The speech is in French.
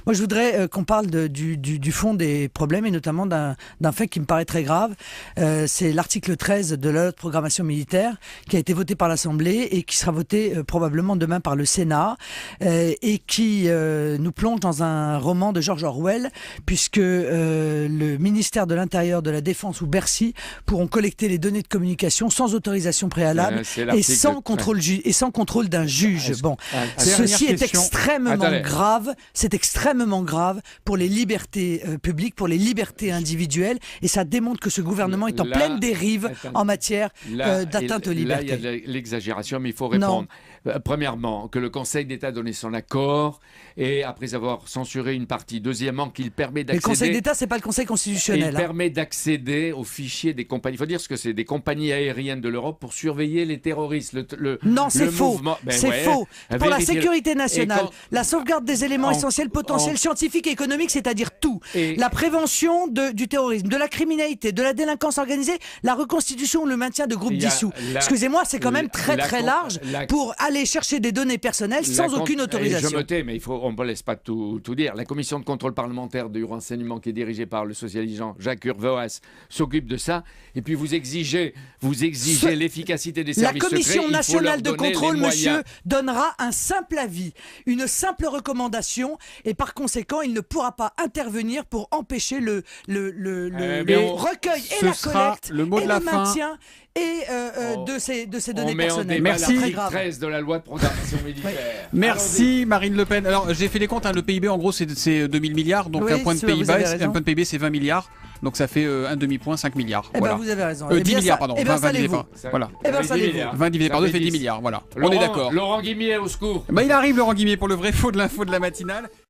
Moi, je voudrais qu'on parle du fond des problèmes et notamment d'un fait qui me paraît très grave. C'est l'article 13 de la loi de programmation militaire qui a été voté par l'Assemblée et qui sera voté probablement demain par le Sénat et qui nous plonge dans un roman de George Orwell puisque le ministère de l'Intérieur, de la Défense ou Bercy pourront collecter les données de communication sans autorisation préalable et sans contrôle d'un juge. Bon, ceci est extrêmement grave. C'est extrêmement grave pour les libertés publiques, pour les libertés individuelles, et ça démontre que ce gouvernement est en pleine dérive en matière d'atteinte aux libertés. Là, il y a de l'exagération, mais il faut répondre. Premièrement, que le Conseil d'État a donné son accord et après avoir censuré une partie. Deuxièmement, qu'il permet d'accéder... Le Conseil d'État, c'est pas le Conseil constitutionnel. Il permet d'accéder aux fichiers des compagnies. Il faut dire ce que c'est, des compagnies aériennes de l'Europe pour surveiller les terroristes. Non, c'est faux. C'est faux. Pour la sécurité nationale, la sauvegarde des éléments essentiels, potentiels, scientifiques et économiques, c'est-à-dire tout. La prévention du terrorisme, de la criminalité, de la délinquance organisée, la reconstitution ou le maintien de groupes dissous. Excusez-moi, c'est quand même très large pour aller chercher des données personnelles sans aucune autorisation. Je me tais, mais on ne laisse pas tout dire. La commission de contrôle parlementaire du renseignement qui est dirigée par le socialiste Jacques Urvoas s'occupe de ça. Et puis vous exigez l'efficacité des services secrets. La commission nationale de contrôle, monsieur, donnera un simple avis, une simple recommandation, et par conséquent, il ne pourra pas intervenir pour empêcher le recueil et la collecte et le maintien de ces données personnelles. Merci. L'article 13 de la loi de programmation militaire. Merci Marine Le Pen. Alors j'ai fait les comptes, le PIB en gros c'est 2000 milliards, donc un point de PIB c'est 20 milliards, donc ça fait un demi-point 5 milliards. Voilà. Vous avez raison. 10 milliards pardon. 20 divisé par 20 divisé par 2 fait 10 milliards. Voilà. On est d'accord. Laurent Guimier au secours. Il arrive Laurent Guimier pour le vrai faux de l'info de la matinale.